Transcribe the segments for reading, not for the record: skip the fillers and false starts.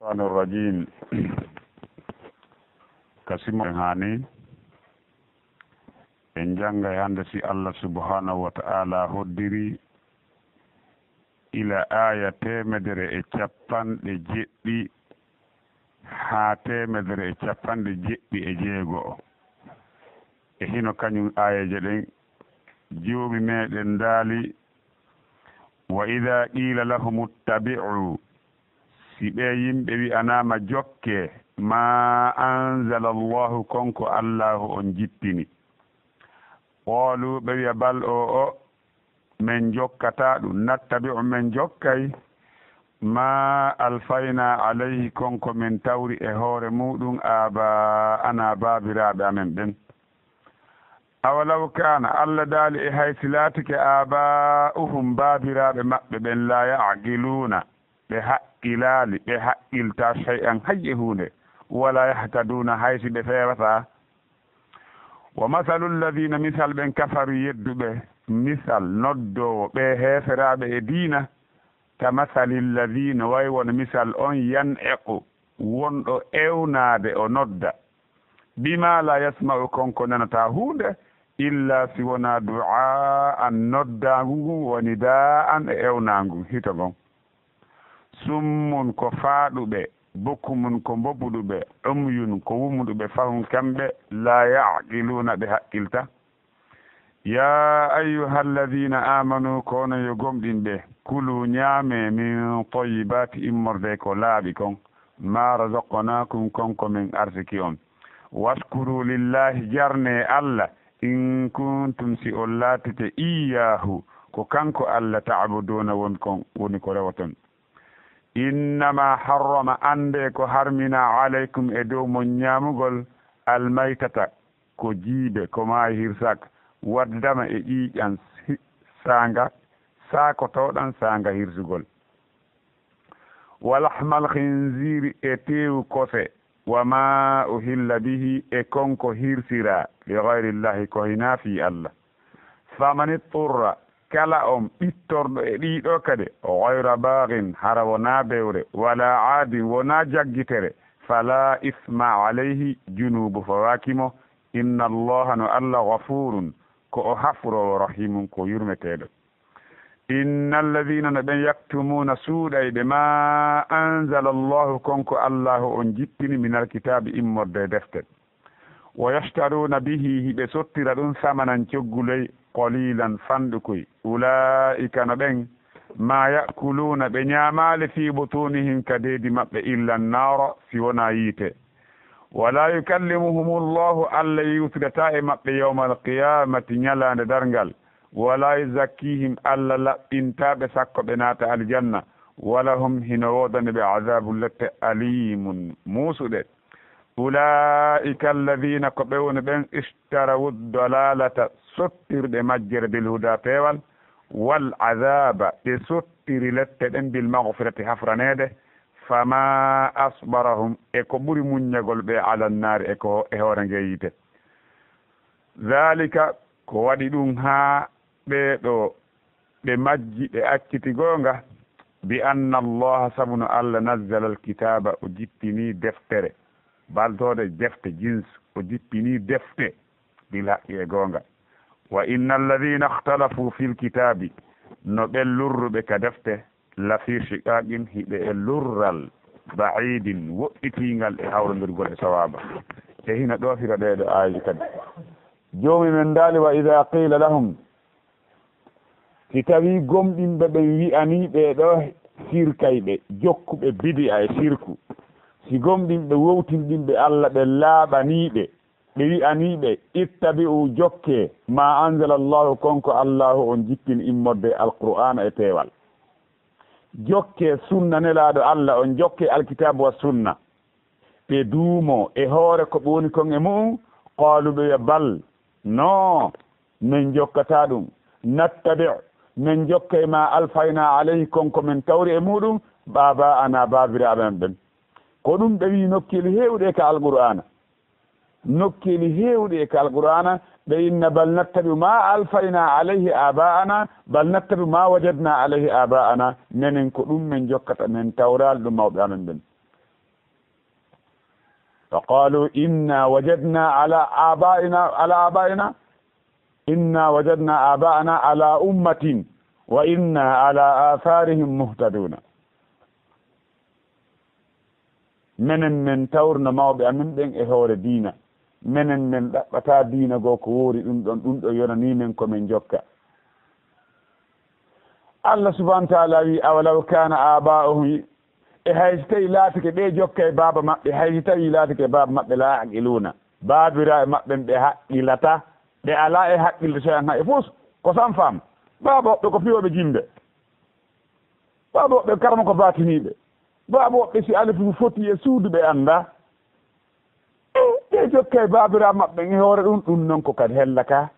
الشيطان الرجيم كسيم هاني en janga hande si Allah subhanahu wa ta'ala hoddiri ila aya temedere e capanɗe jeɗɗi ha temedere e capanɗe jeɗɗi e jeego e hino kañum ayaje ɗen joomi meɗen daali wa ida qila lahum ittabi'u si ɓe yimɓe wi anama jokke ma anzala allahu konko allahu on jippini qalu ɓe wiya bal o min jokkata ɗum nattabi'u min jokkay ma alfayna alayhi konko min tawri e hoore muɗum aba ana babiraɓe amen ɓen awalaw kana allah daali e haysi laatike aba'uhum babiraɓe maɓɓe ɓen la ya'qiluna ɓe haqqilali ɓe haqqilta shay'an hayye hunde wala yahtaduna haysi ɓe fewata wa masalu alladhina misal ɓen kafaru yedduɓe misal noddowo ɓe heeferaɓe e diina ka masali alladhina way won misal on yan'equ wonɗo ewnade o nodda bima la yasma'u konko nanata hunde illa si wona du'a an noddagu ngu woni da an e ewnangu hito gon summun ko faaɗuɓe bokkumun ko mbobuɗuɓe umyun ko wumuɗuɓe fahum kamɓe la ya'qiluna ɓe haqqilta ya ayyuha alladhina amanu kono yo gomɗinɓe kulu ñaame min tayyibati immorde ko laaɓi kon ma razaqnakum konko min arsiki on waskuru lillahi jarne allah in kuntum si on laatite iyahu ko kanko allah ta'buduna woni ko rewaton innama harrama ande ko harmina alaykum e dow mon ñaamugol almaytata ko jiibe ko maayi hirsak waddama e ƴiiƴan saanga saakotoɗan saanga hirsugol walahmal khinziri e teewu kose wama uhilla bihi e konko hirsira li gayrillahi ko hinaafi allah faman itturra kala on ɓittorɗo e ɗiɗo kadi gayra bagin hara wona bewre wala aadin wona jaggitere fala isma alayhi junubu fawakimo inna allaha no allah gafurun ko o hafrowo rahimun ko yurmeteɗo inna alladhina no ɓen yaktumuna suuɗayɓe ma anzala allahu konko allahu on jippini min alkitabe immorde defte wa yashtaruna bihi hiɓe sottira ɗum samanan cogguloy qalilan fanɗukoy ulaika no ɓen ma yakuluna ɓe ñaamale fi butunihim kadeedi maɓɓe illa nnara si wona yiite wala yukallimuhum llahu allah yiwtidata e maɓɓe yawma alqiyamati ñalande darngal wala yuzakkihim allah laɓɓintaɓe sakko ɓe naata aljanna wala hum hino wodane ɓe adabu lette alimun muusuɗe ulaika alladhina ko ɓe woni ɓen istarawu dalalata sottirɗe majjere bil huda peewal wal adaba ɓe sottiri lette ɗen bil magfirati hafranede fama asbarahum e ko ɓuri muññagol ɓe ala nnari e hoore nge yite dhalika ko waɗi ɗum ha ɓeɗo ɓe majji ɓe acciti gonga bi anna allaha sabuno allah nazzala alkitaba o jippini deftere baltode defte jins o jippini defte bil haqqi e gonga wa inna alladhina ikhtalafu fil kitabi no ɓen lurruɓe ka defte la fi shiqaqin hiɓe e lurral ba'idin woɗɗitingal e hawrondirgol e sawaba e hina ɗofira ɗeɗo aaji kadi joomi men daali wa ida qila lahum si tawi gomɗinɓe ɓen wi'ani ɓeɗo sirkayɓe jokkuɓe bidi'a e sirku si gomɗinɓe wowtinɗinɓe allah ɓe laaɓaniɓe ɓe wi'aniɓe ittabi'u jokke ma anzala allahu konko allahu on jippin immorde alqur'ana e peewal jokke sunna nelaɗo allah on jokke alkitabu wa sunna ɓe duumo e hoore ko ɓe woni kon e mu'um qaalu ɓe wiya bal non min jokkata ɗum nattabi' min jokke ma alfayna alayhi konko min tawri e muɗum baba ana babiraɓe men ɓen ko ɗum ɓe wi nokkeli heewɗi e ka alqur'ana nokkeli heewɗi e ka alqur'ana ɓe inna bal nattabi ma alfayna alayhi aba'ana bal nattabi ma wajadna alayhi aba'ana menen ko ɗum min jokkata min tawral ɗum mawɓe amen ɓen فقالوا إنا وجدنا على آبائنا إنا وجدنا آباءنا على أمة وإنا على آثارهم مهتدون من تورنا موɓe amin ɓen e hoore diina menen men ɗaɓɓata diina goo ko woori ɗum ɗo yonani men komin jokka Allah subhanahu wa ta'ala wi awalaw kana aba'uhum e hayso tawi laatike ɓe jokka e baaba maɓɓe hayso tawi laatike e baaba maɓɓe la aqiluna baabiraɓe maɓɓe ɓe haqqilata ɓe ala e haqqille so an ha e fof ko sam faam baaba woɓɓe ko piwoɓe jimɓe baaba woɓɓe karma ko batiniɓe baaba woɓɓe si alifu foti e suudu ɓe anda ɓe jokka e baabiraɓe maɓɓe e hoore ɗum noon ko kadi hellaka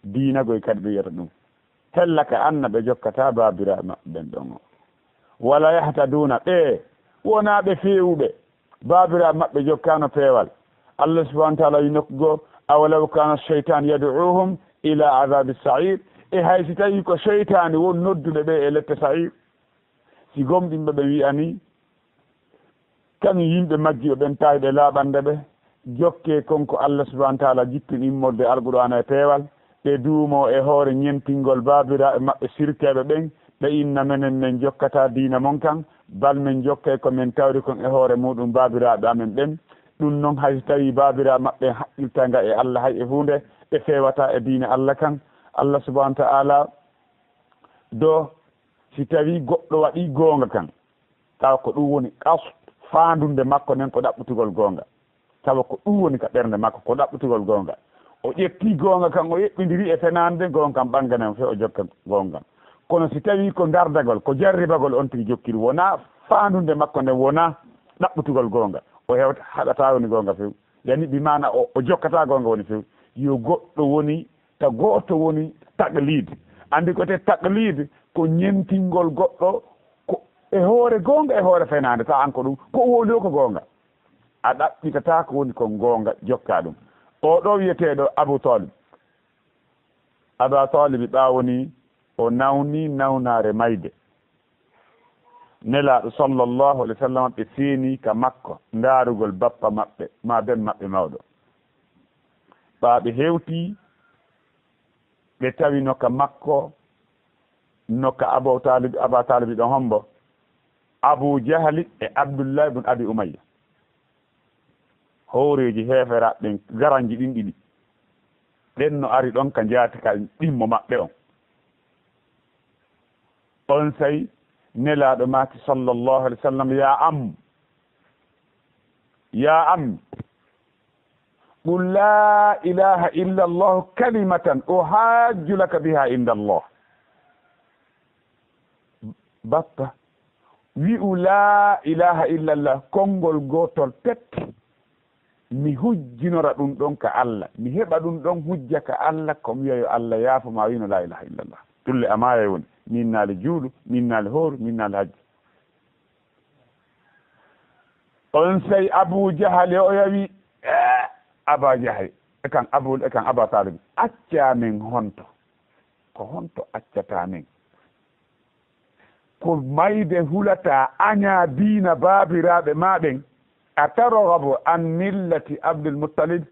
diinagoy kadi ɓe wiyata ɗum hellaka anna ɓe jokkata baabiraɓe maɓɓe ɓen ɗon o wala yahtaduna ɓe wonaɓe fewuɓe baabiraɓe maɓɓe jokkano peewal Allah subhanahu wa ta'ala yi nokku goo awalaw kana cheytan yad'uhum ila adabi sa'ir e haysi tawi ko cheytani won nodduɓe ɓe e lette sa'ir si gomɗinɓe ɓe wiyani kañum yimɓe majjiɓe ɓen tawiɓe laaɓande ɓe jokke konko Allah subhanahu wa ta'ala jippin immorde alqur'ana e peewal ɓe duumo e hoore ñentingol baabiraɓe maɓɓe sirkeɓe ɓen ɓe inna menen min jokkata diina mon kan bal min jokke komin tawri kon e hoore muɗum baabiraɓe amen ɓen ɗum noon hayso tawi baabiraɓe maɓɓe haqqiltanga e Allah hay e hunde ɓe fewata e diina Allah kan Allah subhanahu wa ta'ala do si tawi goɗɗo waɗi goonga kan tawa ko ɗum woni qas faandunde makko nen ko ɗaɓɓutugol goonga tawa ko ɗum woni ka ɓernde makko ko ɗaɓɓutugol goonga o ƴetti goonga kan o yeɓɓidiri e fenande goonga kam ɓanganen fe o jokka goonga kono si tawi ko dardagol ko jarribagol on tigi jokkiri wona faandunde makko nden wona ɗaɓɓutugol goonga o hewta haɗata woni goonga few yani ɓi mana o jokkata goonga woni few yo goɗɗo woni ta goto woni taqlide andi ko te taqlide ko ñentingol goɗɗo ko e hoore goonga e hoore fenande taw an ko ɗum ko woli o ko goonga a ɗaɓɓitata ko woni kon goonga jokka ɗum o ɗo wiyeteɗo Abou Talib Abou Talib ɓawoni o nawni nawnare mayde nelaɗo sallllahu alayhi wa sallam ɓe seeni ka makko ndaarugol bappa maɓɓe ma ben maɓɓe mawɗo ɓaɓe hewti ɓe tawi nokka makko nokka Abou Talib ɗon hombo Abou Jahli e Abdoullah ibn Abi Umayya hooreji heeferaɓe ɓen garanji ɗin ɗiɗi ɗen no ari ɗon ka jaati ka ɗimmo maɓɓe on sayi nelaɗo maki sallllahu alih w sallam ya am qul la ilaha illa allah kalimatan uhajju laka biha inda allah bappa wi'u la ilaha illa allah konngol gotol pet mi hujjinora ɗum ɗon ka Allah mi heɓa ɗum ɗon hujja ka Allah ko mi wiya yo Allah yaafoma wino la ilaha illa allah tulle amaya woni min naali juuɗu min naali hooru min naali hajji on sayi Abou Jahali o yawi Aba Jahali e kan Abou Talib acca men honto ko honto accata men ko mayde hulata aña diina baabiraɓe maɓen a tarogabu an millati Abdul Muttalib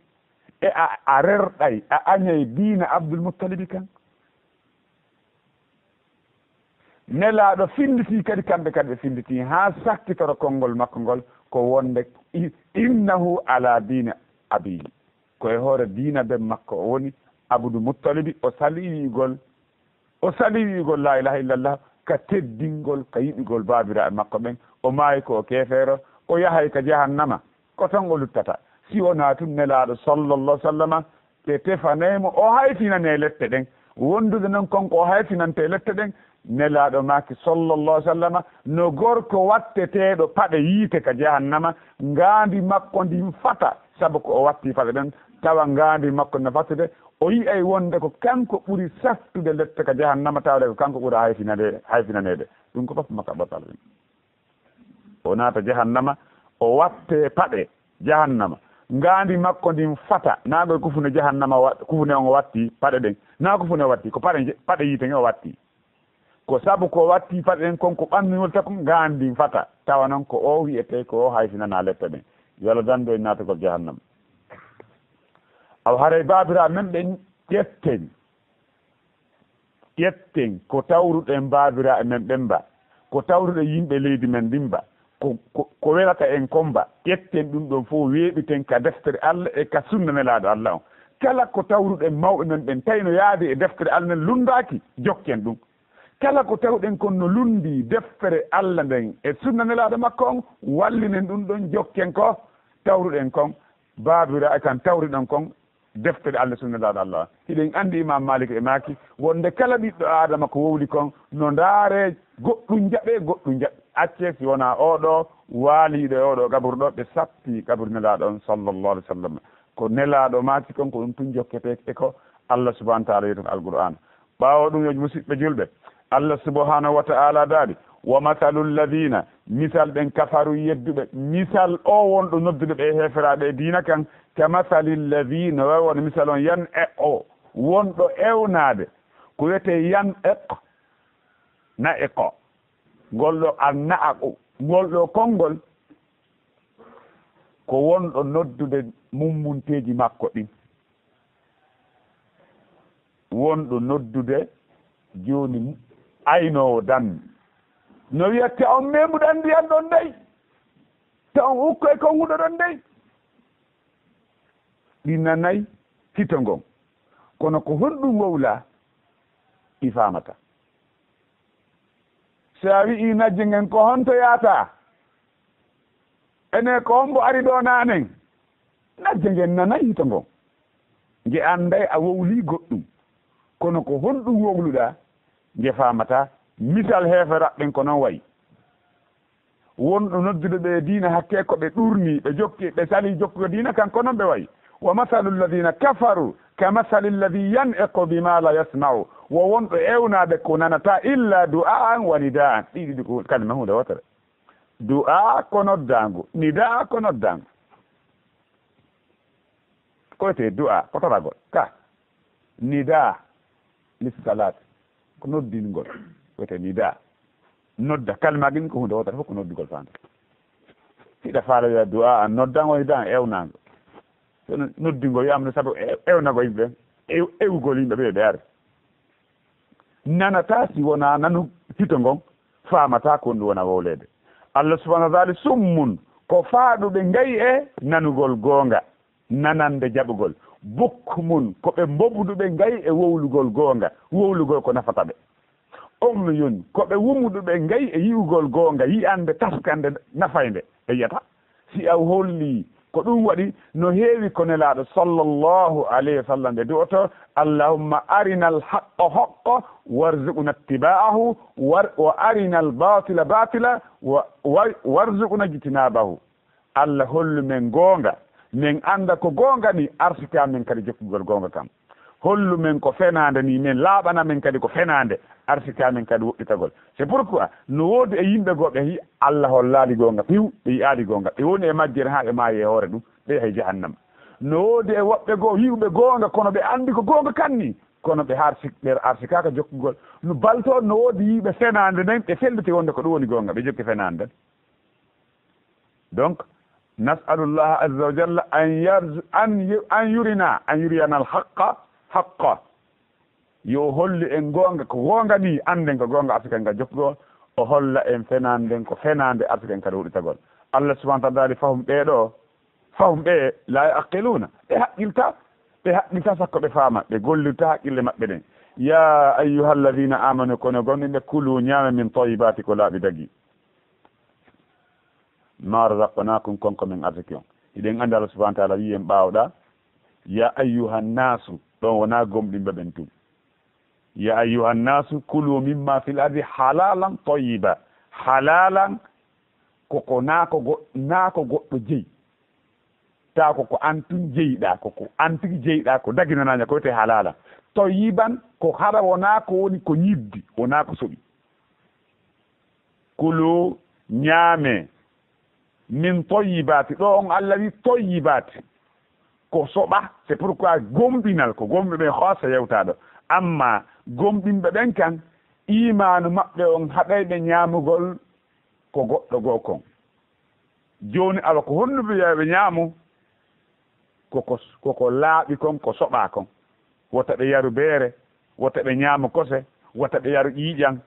e a rerɗay a añay diina Abdul Muttalibi kan nelaɗo finditi kadi kamɓe kadi ɓe finditi ha sakkitoro konngol makko ngol ko wonde innahu ala diina abiyi koye hoore diina ben makko o woni Abdul Muttalibi o saliwigol la ilaha illallah ka teddingol ka yiɗigol baabiraɓe makko ɓen o maayi ko keefeero o yahay ka jahannama ko tan o luttata si wona tun nelaɗo sallllahu sallama ɓe tefanemo o haytinane lette ɗen wondude noon konko o haytinante lette ɗen nelaɗo maki sallllahu sallama no gorko watteteɗo paɗe yiite ka jahannama ngaandi makko ndin fata saabu ko o watti paɗe ɗen tawa ngaandi makko no fattude o yiyay wonde ko kanko ɓuri saftude lette ka jahannama tawde ko kanko ɓuri hayfinanede ɗum ko fof makka batal ɗen o naata jahannama o watte paɗe jahannama ngaandi makko ndin fata nagoy kufune jahannama kufune on o watti paɗe ɗen na kufune o watti ko paɗe yiite o watti ko saabu ko watti paɗe ɗen konko ɓanniwol tako ngaandi fata tawa noon ko o wiyete ko o hayfinana lette ɗen yo Allah dando en naatugol jahannam aw haray babira men ɓe ƴetten ko tawruɗen babira men ɓemba ko tawruɗe yimɓe leydi men ndimba ko welata en komba ƴetten ɗum ɗon fof weeɓiten ka deftere Allah e ka sunna nelaɗo Allah on kala ko tawruɗen mawɓe men ɓen tawi no yaadi e deftere Allah nden lundaki jokken ɗum kala ko tawɗen kon no lundi deftere Allah nden e sunna nelaɗo makko on wallinen ɗum ɗon jokken ko tawruɗen kon babira e kan tawriɗen kon deftere Allah sunna nelaɗo Allah hiɗen andi Imam Malik e maki wonde kala ɓiɗɗo adama ko wowli kon no ndaare goɗɗum jaɓe goɗɗum jaɓe acce si wona oɗo waaliɗo e oɗo gaburɗo ɓe sappi kaburu nelaɗo on sallllahu alih w sallam ko nelaɗo maki kon ko ɗum tun jokkete e ko Allah subahana taala yiyata ko alqur'an ɓawo ɗum yo musidɓe julɓe Allah subhanahu wa ta'ala daali wa mathalu alladina misal ɓen kafaru yedduɓe misal o wonɗo noddude ɓe heferaɓe e diina kan ka mathali alladina wawon misal on yan o wonɗo ewnade ko wiyete yan na ngol ɗo anna ngol ɗo konngol ko wonɗo noddude mummunteji makko ɗin wonɗo noddude joni aynowo dan no wiyate on memuɗan ndiyan ɗon dey te on ukkoye konguɗo ɗon dey ɗi nanayi hito ngon kono ko honɗum wowla ɗi famata so a wi'i najje ngen ko honto yaata ene ko hombo ari ɗo nanen najje ngen nanayi hito ngon nge anday a wowli goɗɗum kono ko honɗum wowluɗa nge famata misal heferaɓɓen ko noon wayi wonɗo noddude ɓe diina hakke ko ɓe ɗurni ɓe jokki ɓe sali jokkugo diina kanko noon ɓe wayi wa mathalu alladina kafaru ka mathali alladi yan'iqu bima la yasma'u wo wonɗo ewnade ko nanata illa du'a'an wa nida'an ɗiɗi ko kalima hunde wotere du'a ko noddangu nida ko noddangu koyete du'a ko toragol ka nida lissalat ko noddingol koyete nida nodda kalima gin ko hunde wotere fof ko noddigol fande hiɗa faala du'a an noddango nida ewnango noddingol yamno saabu ewnago yimɓe ewugol yimɓe ɓe ɓe are nanata si wona nanu hito ngon famata ko ɗum wona wowlede Allah subahanahu wa taala summun ko faaɗuɓe ngayi e nanugol goonga nanande jaɓugol bukmun ko ɓe mboɓuduɓe ngayi e wowlugol goonga wowlugol ko nafata ɓe on yoni ko ɓe wumuɗuɓe ngayi e yi'ugol goonga yi'ande taskande nafayde ɓe yiyata si a holli ko ɗum waɗi no heewi ko nelaaɗo sallllahu alayhi wa sallam ɓe du'oto allahumma arina alhaqqa haqqa warzuqna ittiba'ahu wa arina albatila batila warzuqna ijtinabahu allah hollu men goonga min anda ko goonga ni arsika men kadi jokkugol goonga kam hollu men ko fenande ni min laaɓana men kadi ko fenande arsika men kadi woɗɗitagol c'est pourquoi no woodi e yimɓe goo ɓe yi Allah hollaali goonga piw ɓe yiyaali goonga ɓe woni e majjere haa ɓe maayi e hoore ɗum ɓe yahay jahannam no woodi e woɓɓe goo yiwɓe goonga kono ɓe anndi ko goonga kanni kono ɓe ɓe arsikaaka jokkugol no baltoon no woodi yiiɓe fenande nden ɓe felliti wonde ko ɗum woni goonga ɓe jokki fenande nden donc nasalullah azza wa jalla an yuriyana alhaqqa haqqa yo holli en goonga ko goonga ni anden ko goonga arsiken ga jokkugo o holla en fenanden ko fenande arsiken kadi huɗitagol Allah subahana taala daali fahum ɓeeɗo fahum ɓe la yaqiluna ɓe haqqilta sakko ɓe faama ɓe gollirta haqqille maɓɓe ɗen ya ayyuha alladina amanu kono gonɗinɓe kulu ñaame min tayibati ko laaɓi dagi ma razaqnakum konko min arsiki on hiɗen andi Allah subahana taala wi en ɓaawɗa ya ayyuha nnasu ɗon wona gomɗinɓe ɓen tum ya ayyuha nnasu kulu mimma fil ardi halalan tayiba halalan koko naako goɗɗo jeyi ta koko antun jeyiɗa koko antigi jeyiɗa ko daginanaña ko wiyete halala tayiban ko hara wona ko woni ko ñiddi wona ko soɓi kulu ñaame min toyibati ɗo on Allah wi toyibati ko soɓa c'est pourquoi gomɗinal ko gomɓe ɓen hoosa yewtaɗo amma gomɗinɓe ɓen kan imanu maɓɓe on haɗayɓe ñamugol ko goɗɗo goo kon joni ala ko honnuɓe yaɓe ñaamu koko laaɓi kon ko soɓa kon wota ɓe yaru beere wota ɓe ñaama kose wota ɓe yaru ƴiiƴan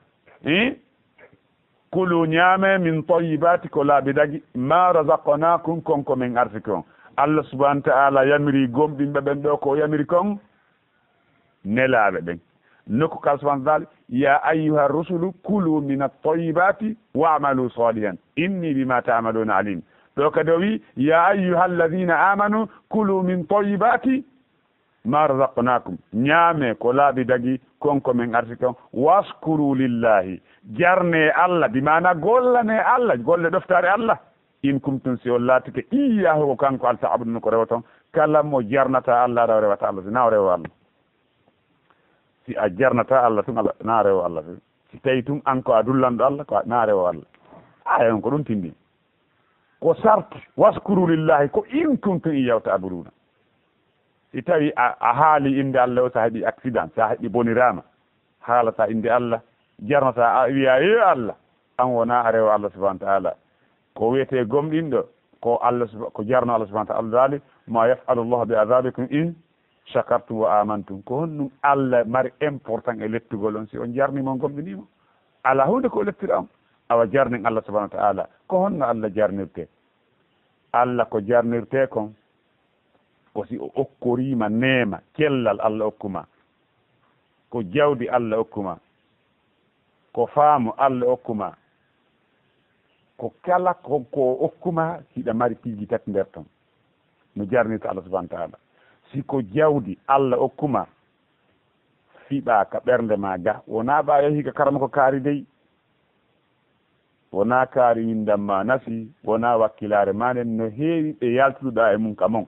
kulu ñaame min tayyibati ko laaɓi dagi ma razaqnakum konko min arsiki on Allah subhanahu wa ta'ala yamiri gomɗinɓe ɓen ɗo ko yamiri kon nelaaɓe ɓen nokku kal subhanahu wa ta'ala ya ayyuha rusulu kulu min at-tayyibati wa'malu salihan inni bima ta'maluna alim ɗo kadi o wi ya ayyuha alladhina amanu kulu min tayyibati ma razaqnakum ñaame ko laaɓi dagi konko min arsiki on waskuru lillahi jarne Allah bimana gollane Allah golle ɗoftare Allah in kumtum si on laatike iyahu ko kanko al ta'budun ko rewa toon kala mo jarnata Allah raw rewata Allah sina o rewa Allah si a jarnata Allah tun Allah na rewa Allah si tawi tun an ko a dullanɗo Allah ko na rewa Allah ayon ko ɗum tindi ko sarti waskuru lillahi ko in kuntum iyahu ta'buduna si tawi a haali inde Allah o sa heeɓi accident sa heeɓi bonirama haalata inde Allah jarnata a wiya ye Allah an wona a rewa Allah subhanahu wa ta'ala ko wiyete gomɗinɗo ko Allah ko jarno Allah subhanahu wa ta'ala dali ma yaf'alu llahu bi adabikum in shakartum wa amantum ko honɗum Allah mari important e lettugol on si on jarnimo gomɗinimo ala hunde ko lettira on awa jarnin Allah subhanahu wa ta'ala ko honno Allah jarnirte Allah ko jarnirte kon ko si o okkorima neema cellal Allah okkuma ko jawdi Allah okkuma ko faamu Allah okkuma ko kala ko okkuma hiɗa mari piiji tati nder ton no jarnirta Allah subhanahu wa ta'ala si ko jawdi Allah okkuma fiɓa ka ɓernde ma ga wona ɓa yehi ka karama ko kaari dey wona kaari windam ma nafi wona wakkilare manen no heewi ɓe yaltuɗa e mum ka mon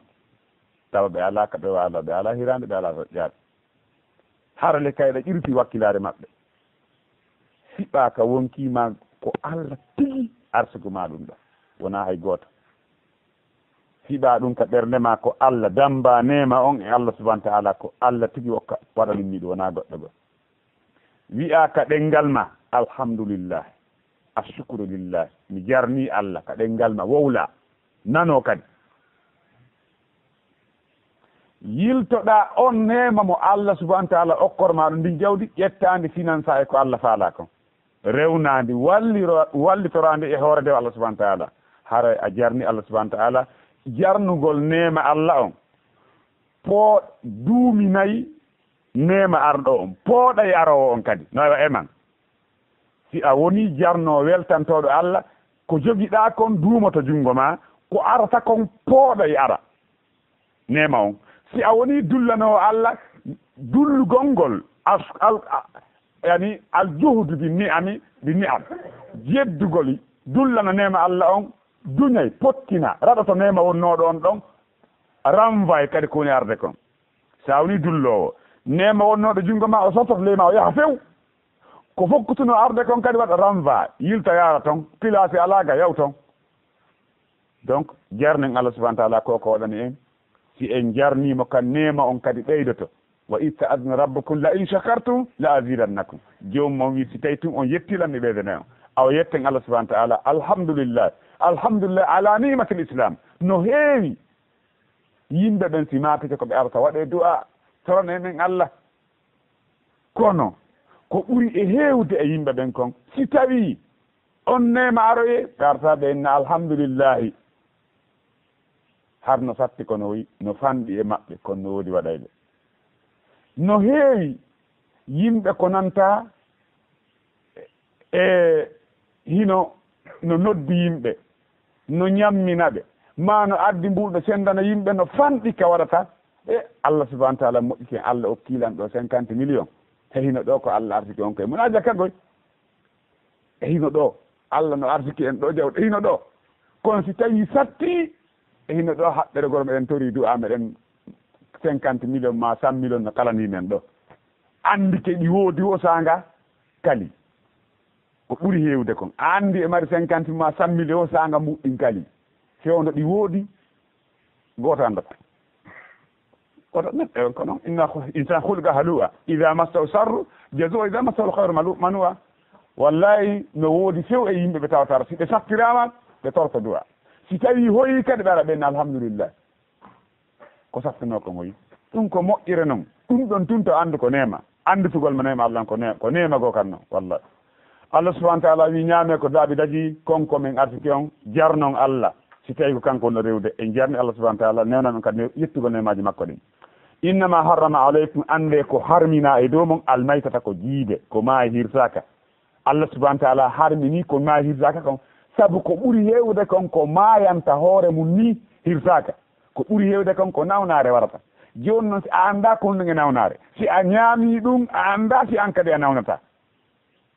tawa ɓe ala ka ɓe wala ɓe ala hirande ɓe ala roƴƴaɓe harale kayɗa ƴirti wakkilare maɓɓe fiɓa ka wonkima ko Allah tigi arsugo ma ɗum ɗo wona hay goto fiɓa ɗum ka ɓernde ma ko Allah damba nema on e Allah subhanahu wa ta'ala ko Allah tigi okka waɗa ɗum miɗo wona goɗɗo go wi'a ka ɗengal ma alhamdulillah ashukru lillah mi jarni Allah ka ɗengal ma wowla nano kadi yiltoɗa on nema mo Allah subhanahu wa ta'ala okkorma ɗo ndi jawdi ƴettandi finance e ko Allah faala kon rewnandi wallitorandi e hoore nde Allah subhanahu wa ta'ala hara a jarni Allah subhanahu wa ta'ala jarnugol nema Allah on po duuminayi nema arɗo on pooɗay arowo on kadi no wa eman si a woni jarno weltantoɗo Allah ko jogiɗa kon duumoto jungo ma ko arata kon pooɗay ara nema on si a woni dullanowo Allah dullugol ngol yani aljuhdu bi ni'am jeddugol dullana nema Allah on duñay pottina raɗoto nema wonnoɗo on ɗon renvoy kadi ko woni arde kon sa woni dullowo nema wonnoɗo jungo ma o sottoto leyma o yaha few ko fokkutuno arde kon kadi waɗa renvoy yilta yaara ton pilace alaga yaw ton donc jarnen Allah subhanahu wa ta'ala koko waɗani en si en jarnimo kan nema on kadi ɓeydoto wa itta adna rabbukum la in shakartum la azidannakum jomum on wi si tawi tun on yettilan mi ɓeydana on awa yetten Allah subhanahu wa ta'ala alhamdulillah ala ni'matil islam no heewi yimɓe ɓen si matike ko ɓe arata waɗe du'a toron enen Allah kono ko ɓuri e heewde e yimɓe ɓen kon si tawi on nema aroye ɓe arata ɓe enna alhamdulillahi har no satti kono wi no fanɗi e maɓɓe kono no woodi waɗayɓe no heewi yimɓe ko nanta e hino no noddi yimɓe no ñammina ɓe ma no addi mbulɗo sendana yimɓe no fanɗi ka waɗata e Allah subhanahu wa ta'ala moƴƴike Allah okkilan ɗo 50 millions e hino ɗo ko Allah arsiki on koye mona jakkagoy e hino ɗo Allah no arsiki en ɗo jawɗo hino ɗo kono si tawi satti e hino ɗo haɓɓere goro meɗen tori du'a meɗen 50 millions ma 100 millions no kalani men ɗo andi ke ɗi woodi o sanga kali ko ɓuri heewde kon andi e mari 50 ma 100 millions o sanga muɗɗin kali fewndo ɗi woodi goto andata oto neɗɗo ko noon inna insan hulga halu'a ida massahu sarru jazua ida massahu lhayru manua wallahi no woodi few e yimɓe ɓe tawatara si ɓe sattirama ɓe torta du'a si tawi hoyi kadi ɓe ara ɓen alhamdulillah ko saftino ko ngoyi ɗum ko moƴƴire noon ɗum ɗon tun to andu ko nema andutugol mo nema allah ko nema go kan noon wallahi allah subahana taala wi ñaame ko daaɓi daji konko min artiki on jarnon allah si tawi ko kanko no rewde en jarni allah subahana taala newna ɗum kadi yettugol nemaji makko ɗin innama harrama aleykum ande ko harmina e dow mon almaytata ko jiide ko maayi hirsaka allah subahana taala harmini ko maayi hirsaka kon saabu ko ɓuuri hewde kon ko maayanta hoore mum ni hirsaka ko ɓuuri hewde kon ko nawnare warata joni noon si a anda ko ɗum e nawnare si a ñaami ɗum a anda si an kadi a nawnata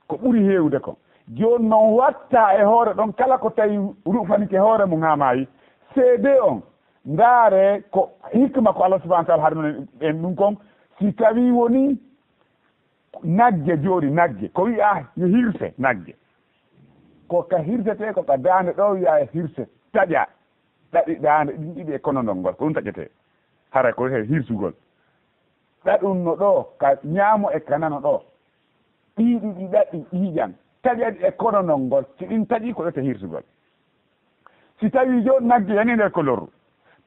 ko ɓuuri hewde kon joni noon watta e hoore ɗon kala ko tawi rufanike hoore mum ha maayi seede on ndaare ko hikma ko allah subahana taala harmina en ɗum kon si tawi woni nagge jooɗi nagge ko wiya yo hirse nagge ko ka hirsete ko ka daande ɗo wiya hirse taƴa ɗaɗi daande ɗin ɗiɗi e kono ndon ngol ko ɗum taƴete hara ko he hirsugol ɗaɗum no ɗo ka ñaamo e kanano ɗo ɗiɗi ɗi ɗaɗɗi ƴiiƴan taƴaɗi e kono non ngol si ɗin taƴi ko ɗete hirsugol si tawi joni nagge yani nder ko lorru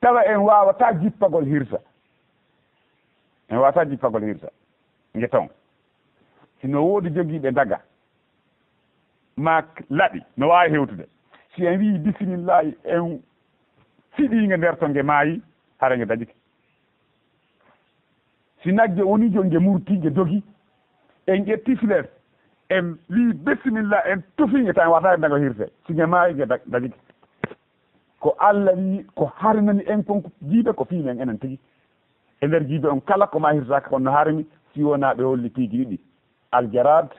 tawa en wawata jippagol hirsa en wawata jippagol hirsa ngeton sino woodi jogiiɓe daga ma laɗi no wawi hewtude si en wi bisimillahi en fiɗinge nder to nge maayi hara nge daƴike si nagge woni jo nge murti nge dogi en ƴetti filet en wi bisimillah en tufinge tan wata dago hirse si nge maayi nge daƴike ko allah wi ko harnani en kon jiiɓe ko fiimen enen tigi e nder jiiɓe on kala ko ma hirsaka kon no harmi si wona ɓe holli piiji ɗiɗi aljarad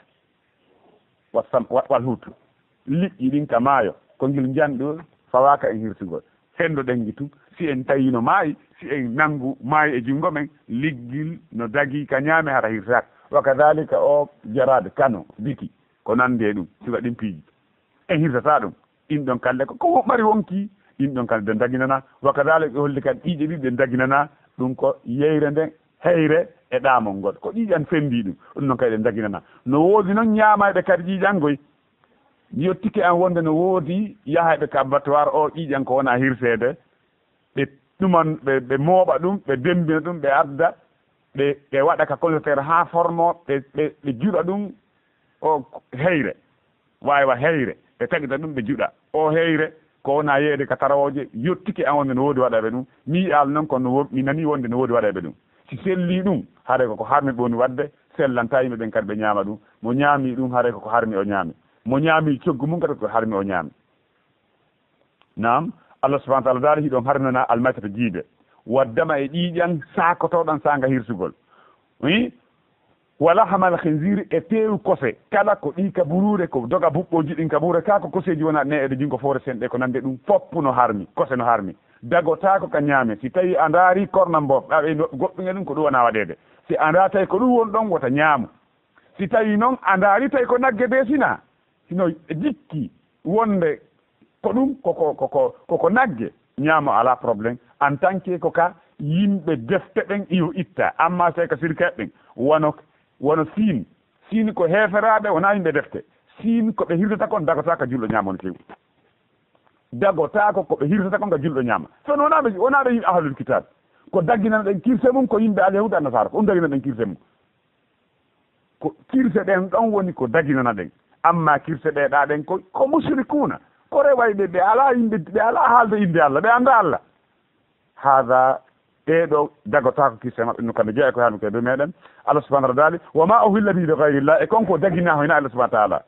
wal huutu liƴƴi ɗin ka maayo ko ngil janɗo fawaka en hirsugol henndo ɗen gitu si en tawino maayi si en nanngu maayi e junngo men liggil no dagi ka ñaame hara hirsaka wa kadalika o jarade kano biki ko nande ɗum siga ɗin piiji en hirsata ɗum ɗin ɗon kalle ko mari wonki ɗin ɗon kalde daginana wa kadalika holli kadi ɗiiƴe ɗiɗi ɗe daginana ɗum ko yeyre nden heyre e ɗamol ngol ko ƴiiƴan fendi ɗum ɗum noon kadi ɗe daginana no woodi noon ñaamayɓe kadi ƴiiƴangoy yettike an wonde no woodi yahayɓe ka abattoir o ƴiiƴan ko wona hirsede ɓe ɗuman ɓe mooɓa ɗum ɓe dembina ɗum ɓe adda ɓe waɗa ka conservateur ha formo ɓe juɗa ɗum o heyre wawa heyre ɓe taƴita ɗum ɓe juɗa o heyre ko wona yeede ka tarawoje yettike an wonde no woodi waɗaɓe ɗum mi al noon kono mi nani wonde no woodi waɗaɓe ɗum si selli ɗum haare koko harmi ɓoni wadde sellanta yimɓe ɓen kadi ɓe ñaama ɗum mo ñaami ɗum haare koko harmi o ñaami mo ñaami coggu mum kadi ko harmi o ñaami nam allah subahana taala daari hiɗon harminana almaytata jiibe waddama e ƴiiƴan sakotoɗan sanga hirsugol i wala hamal khinsiri e teewu kose kala ko ɗi ka buruure ko doga buɓɓoji ɗin ka buure ka ko koseji wona ne eɗe jungo foore sen ɗe ko nande ɗum fopp no harmi kose no harmi dagotako ka ñaame si tawi a ndaari korna mbob ɗaɓe goɗɗuge ɗum ko ɗum wona waɗede si a nda tawi ko ɗum woni ɗon wota ñaamu si tawi noon a ndaari tawi ko nagge de sina sino jikki wonde ko ɗum koko nagge ñaamo ala probléme en tant que ko ka yimɓe defte ɓen iyo itta amma tawi ko sirkaɓe ɓen wono siin ko heeferaɓe wona yimɓe defte siin koɓe hirdata kon dagota ko julɗo ñaamo no fewi dagotako koɓe hirsata kon ko julɗo ñaama so wonaɓe yimɓe ahlul kitab ko dagginana ɗen kirse mum ko yimɓe alyahuda annasara ko ɗum dagginana ɗen kirse mum ko kirse ɗen ɗon woni ko daginana ɗen amma kirse ɗeɗa ɗen ko mushrikuna ko reway ɓe ala yimɓe ɓe ala haalde inde allah ɓe anda allah haada ɗeɗo dagotako kirse maɓɓe no kamɓe jeeya ko haalmi koye dow meɗen allah subahana wa taala wa ma uhilla bihi li gayrillah e konko dagina hoyna allah subahana taala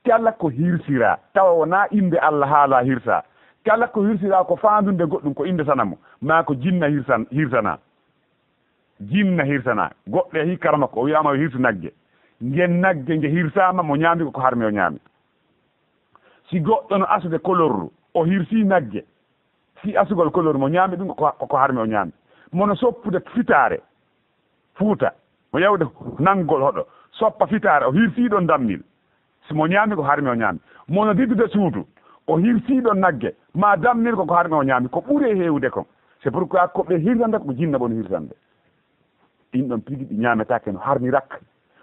kala ko hirsira tawa wona inde allah haala hirsa kala ko hirsira ko fandunde goɗɗum ko inde sanamo ma ko jinna hirsana goɗɗo hi karama ko o wiyama hirsu nagge ngen nagge nge hirsama mo ñaami ko harmi o ñaami si goɗɗo no asude kolorru o hirsi nagge si asugol kolorru mo ñaami ɗum ko harmi o ñaami mono soppude fitare fuuta mo yawde nanggol hoɗo soppa fitare o hirsiɗo dammil simo ñaami ko harmi o ñaami mono diddude suudu o hirsiɗo nagge ma dammir ko harmi o ñaami ko ɓuuri hewde kon c'est pourquoi koɓe hirsande ko jinna ɓon hirsande ɗin ɗon piidi ɗi ñaametake no harmi rakka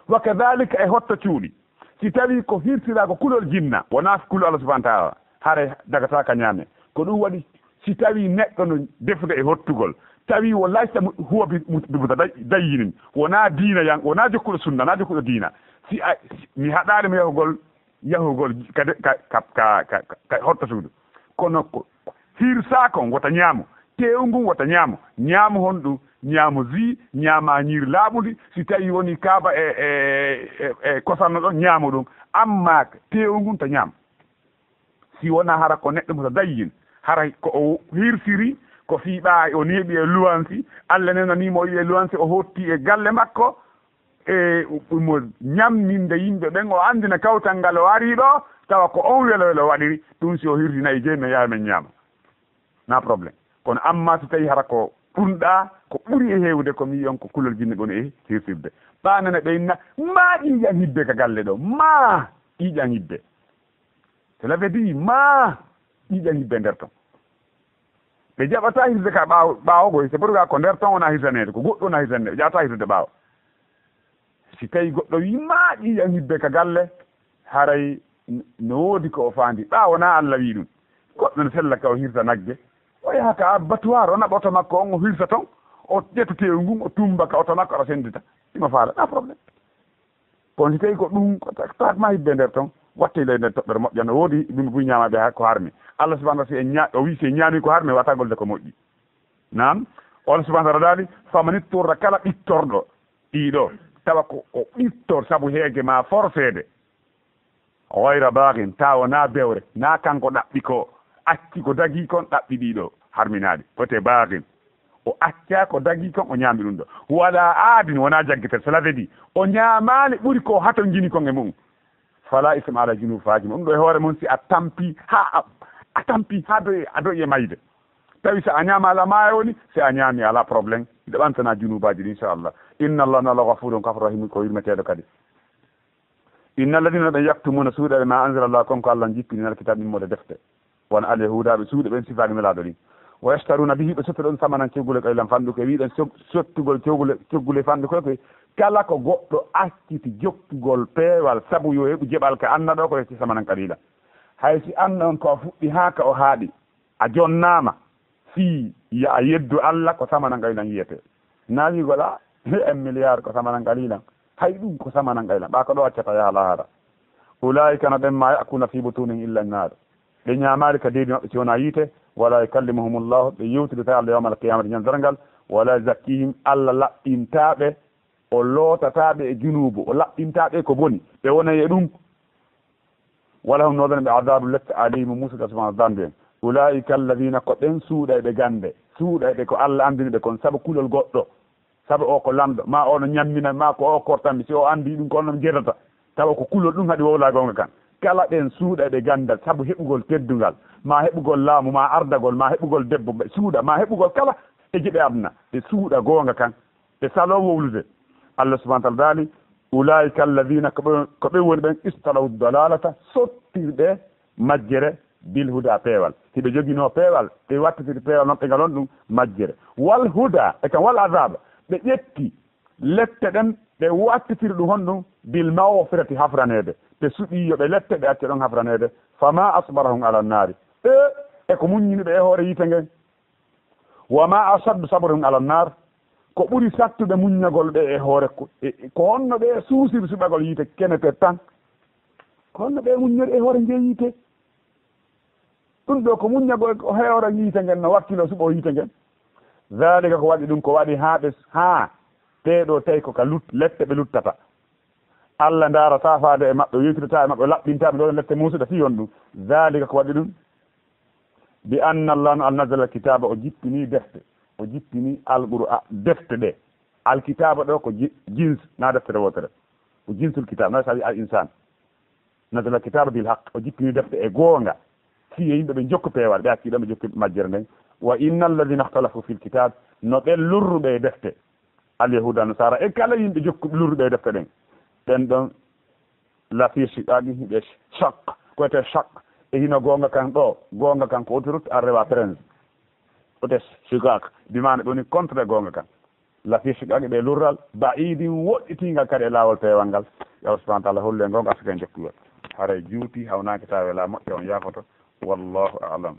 wa kadalika e hotto cuuɗi si tawi ko hirsira ko kulol jinna wona kulo allah subahana taala haare dagata ka ñaame ko ɗum waɗi si tawi neɗɗo no defude e hottugol tawi wallahi so huwa bibuda dayyinin wona diina yan wona jokkuɗo sunna na jokkuɗo diina si mi haɗani mo yahugol ka hotta suudu kono hirsa kon wota ñaamo tew ngun wota ñaamo hon ɗum ñaamo ñaama ñiiri laaɓudi si tawi woni kaaba e kosanno ɗon ñaamo ɗum amma tew ngun to ñaam si wona hara ko neɗɗo mo to dayyin hara ko o hirsiri ko fiiɓa o neeɓi e luwansi Allah nenanimo o wi e luwansi o hotti e galle makko e mo ñamminde yimɓe ɓen o andina kawtal ngal o ari ɗo tawa ko on welo waɗiri ɗum si o hirdinayi jeyi no yaha men ñaama na probléme kono amma so tawi hara ko ɗumɗa ko ɓuri e heewde ko mi on ko kulol jinne ɓon e hirsirde ɓanana ɓeynna ma ƴiiƴan hibbe ka galle ɗo ma ƴiiƴan hibbe cela veut dire ma ƴiiƴan hibbe nder ton ɓe jaɓata hirde ka ɓaawogoy c'est pourquoi ko nder ton wona hirsanede ko goɗɗo wona hirsanede ɓe jaɓata hirde ɓaawo si tawi goɗɗo wi ma ƴiiƴan hibbe ka galle haray no woodi ko o faandi ɓaawo na Allah wi ɗum goɗɗo no sella ka o hirsa nagge o yaha ka abattoir o naɓa oto makko on o hirsa ton o ƴetta tew ngun o tumba ka oto makko aɗa sendita ima faala na probléme kono si tawi ko ɗum tatma hibbe nder ton watte ley nder toɓɓere moƴƴa no woodi ɗum buy ñamaɓe ha ko harmi Allah subahana taala o wi si ñaami ko harmi wata golde ko moƴƴi nam on subahana taala daali famanittorra kala ɓittorɗo ɗiɗo tawa ko ɓittor saabu heege ma forcede wayra bagin tawa na bewre na kanko ɗaɓɓi ko acci ko dagi kon ɗaɓɓi ɗiɗo harminaɗi wote bagin o acca ko dagi kon o ñaami ɗum ɗo wala aadini wona jagguetel cela veut dire o ñaamani ɓuuri ko hato jini kon e mum fala isma ala junub faji ɗum ɗo e hoore mum si a tampi ha a tampi ha doy e mayde tawi so a ñaama ala maayo woni si a ñaami ala probléme ɗe ɓantana junubaji ɗi inchallah inna allah nala gafurun kafur rahim ko yurmeteɗo kadi inna alladina ɓe yaktumuna suuɗeɓe ma anzila llah konko allah jippini nal kitab immode defte wona alyahudaɓe suuɗe ɓen sifaki nelaɗo ɗin wa yashtaruna bihi ɓe sotta ɗon samanan ceggule qaylan fanɗuko e wiɗen sottugol ceggule fanɗuko koy kala ko goɗɗo acciti jokkugol peewal saabu yo heɓu jeɓal ka anna ɗo ko yetti samanan qalila hay si anna on ko a fuɗɗi ha ka o haaɗi a jonnama si ya a yeddu allah ko samanan qaylan yiyete na wigola 1 milliard ko samanan qalilan hay ɗum ko samanan qaylan ɓa ko ɗo accata yaha lahara ulaika no ɓen ma yakuna fi butunin illa nnar ɓe ñamari ka deedi maɓɓe si wona yiite wala yukallimuhumullahu ɓe yewtidata allah yawma alqiyamati ñandere ngal wala zakkihim allah laɓɓintaɓe o lootataɓe e junubu o laɓɓintaɓe ko boni ɓe wona e ɗum wala hum noɗon ɓe adabu lette alimu musuda subhana dande en ulaika alladina ko ɓen suuɗayɓe gande suuɗayɓe ko allah andini ɓe kon saabu kulol goɗɗo saabu o ko lamɗo ma o no ñammina ma ko o kortanmi si o andi ɗum ko onnon jedata tawa ko kulol ɗum haɗi wowla gonga kan kala ɓen suuɗayɓe gandal saabu heɓugol teddungal ma heɓugol laamu ma ardagol ma heɓugol debbo ɓe suuɗa ma heɓugol kala e jeɓe aduna ɓe suuɗa gonga kan ɓe salo wowlude allah subahana taala daali ulaika alladina ko ɓe woni ɓen istalaw dalalata sottirɓe majjere bil huda peewal hiɓe joguino peewal ɓe wattatiri peewal maɓɓe ngal on ɗum majjere wal huda e kan wal azaba ɓe ƴetti lette ɗen ɓe wattitiri ɗum hon ɗum bil mawfirati hafranede ɓe suɓi yoɓe lette ɓe acca ɗon hafranede fama asbarahum ala nnari e ko muññiniɓe e hoore yiite ngen wama asaddu sabrahum ala nnar ko ɓuri sattude muññagol ɓe e hoore ko honno ɓe suusiri suɓagol yiite kenete tan ko honno ɓe muññori e hoore nge yiite ɗum ɗo ko muññagol e hoore yiite ngen no wakkilo suɓo yiite ngen zalika ko waɗi ɗum ko waɗi ha ɓeɗo tawi ko ka lette ɓe luttata allah ndaara safade e maɓɓe yewtidata e maɓɓe laɓɓintaɓe ɗo lette musuɗa fi on ɗum zalika ko waɗi ɗum bi anna allah no alnazala kitaba o jippini defte o jippini alqur'an defte ɗe alkitaba ɗo ko jins na deftere wotere ko jinsul kitab na sawi al insan nazala kitaba bil haq o jippini defte e goonga si yimɓe ɓe jokku peewal ɓe hakkiɗo ɓe jokki majjere nden wa inna alladina ihtalafu fil kitab no ɓen lurruɓe e defte alyahuda nasara e kala yimɓe jokku lurruɓe e defte ɗen ɓen ɗon lafi shiqaqi ɓe choc koyete choc e hino gonga kan ɗo gonga kan ko autoroute a rewa prince otes shiqaq bimane ɓe woni contre gonga kan lafi shiqaqi ɓe lurral baidin woɗɗitingal kadi e lawol peewal ngal yaw subahana taala holle gonga asaka en jokkuwel haray juuti hawnaki tawa la moƴƴa on yafoto wallahu alam